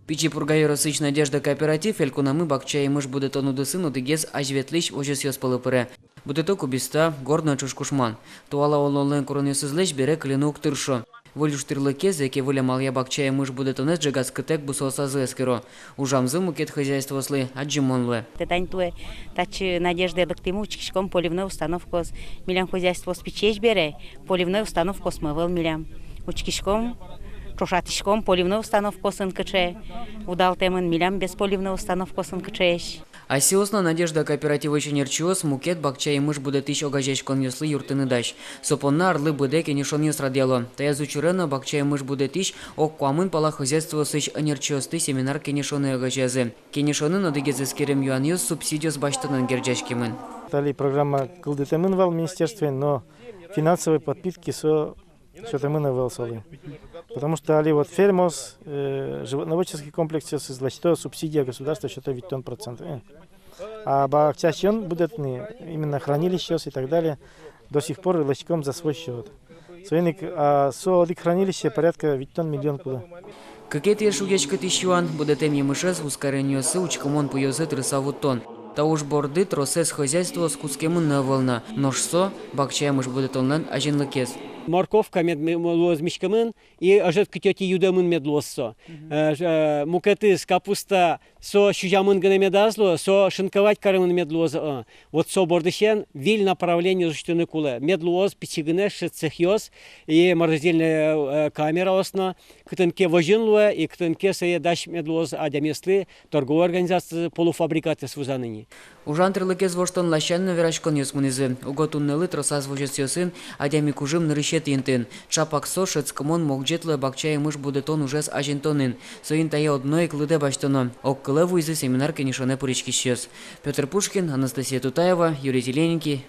Пичи пургай росыч надежда кооператив элькунамы бакчай мыш будет он удысын удыгез ажветлич ожес ёспалыпыры. Будет кубиста горно чушкушман. Туала олонлен коронесызлеч бере клинук тыршо. Волюштырлы кезе, ке воля малия бакчая мыш будет онес джагас кытек бусоса зэскеро. Ужамзы мукет хозяйствослы аджимонлы. Тетаньтуе тачи надежда лыктыму чкишком поливной установку милям хозяйство спичеч бере, поливной установку смывал милям. Учкишком Трошатишком поливной установку сын кыче, удал темын милям без поливной установку сын кычеш. Асиосна надежда кооператива ченерчиос мукет бакчай мыш будет ищ огажеч коньослы юртыны даш. Сопонна арлы быде кенешон юсрадиало. Тая зучурена бакчай мыш будет ищ ок куамын пала хозяйство сыч анерчиосты семинар кенешоны огажезе. Кенешонын одыгезескерем юаньос субсидиос баштанын герджашкимын. Дали программа кылдытемын вал в министерстве, но финансовые подпитки что-то мы навалсали. Потому что али вот фермос, животноводческий комплекс, что субсидия государства, что-то ведь тон процент. А бакчащен будет именно хранилище и так далее до сих пор лачком за свой счет. А хранилище порядка ведь тон миллион куда. Какие-то ешугечка тысячуан будет им емышес ускореньосы учкомон пуёзет рысавут тон. Та уж борды тросес хозяйство с кускемын на волна. Ножсо бакчай мыш будет онлайн ажинлыкес. Морковка медлоз мишкамын и ажет китети юдамын медлоссо. Мукетыс капуста со шужамын гына медазло, со шинковать карымын медлоза. Вот со бордышен виль направление зуштыны кулы. Медлоз пичигыне шицехьос и морозильная камера осно. Кытынке вожинлуэ и кытынке сае даш медлоз адямеслы торговая организация полуфабрикаты свузаныни. Ужантрлыкез воштон лащанны верашкон ёсмунизы. Уготуннылы тросаз вожес ёсын адями кужым нырыщет интын. Чапак со шецкомон могджетлы бакчай мыш будет он ужес ажентонын. Соин тая одной клыде баштоно. Ок кылеву изы семинар кенешоне пурички щёс. Петр Пушкин, Анастасия Тутаева, Юрий Зелененький.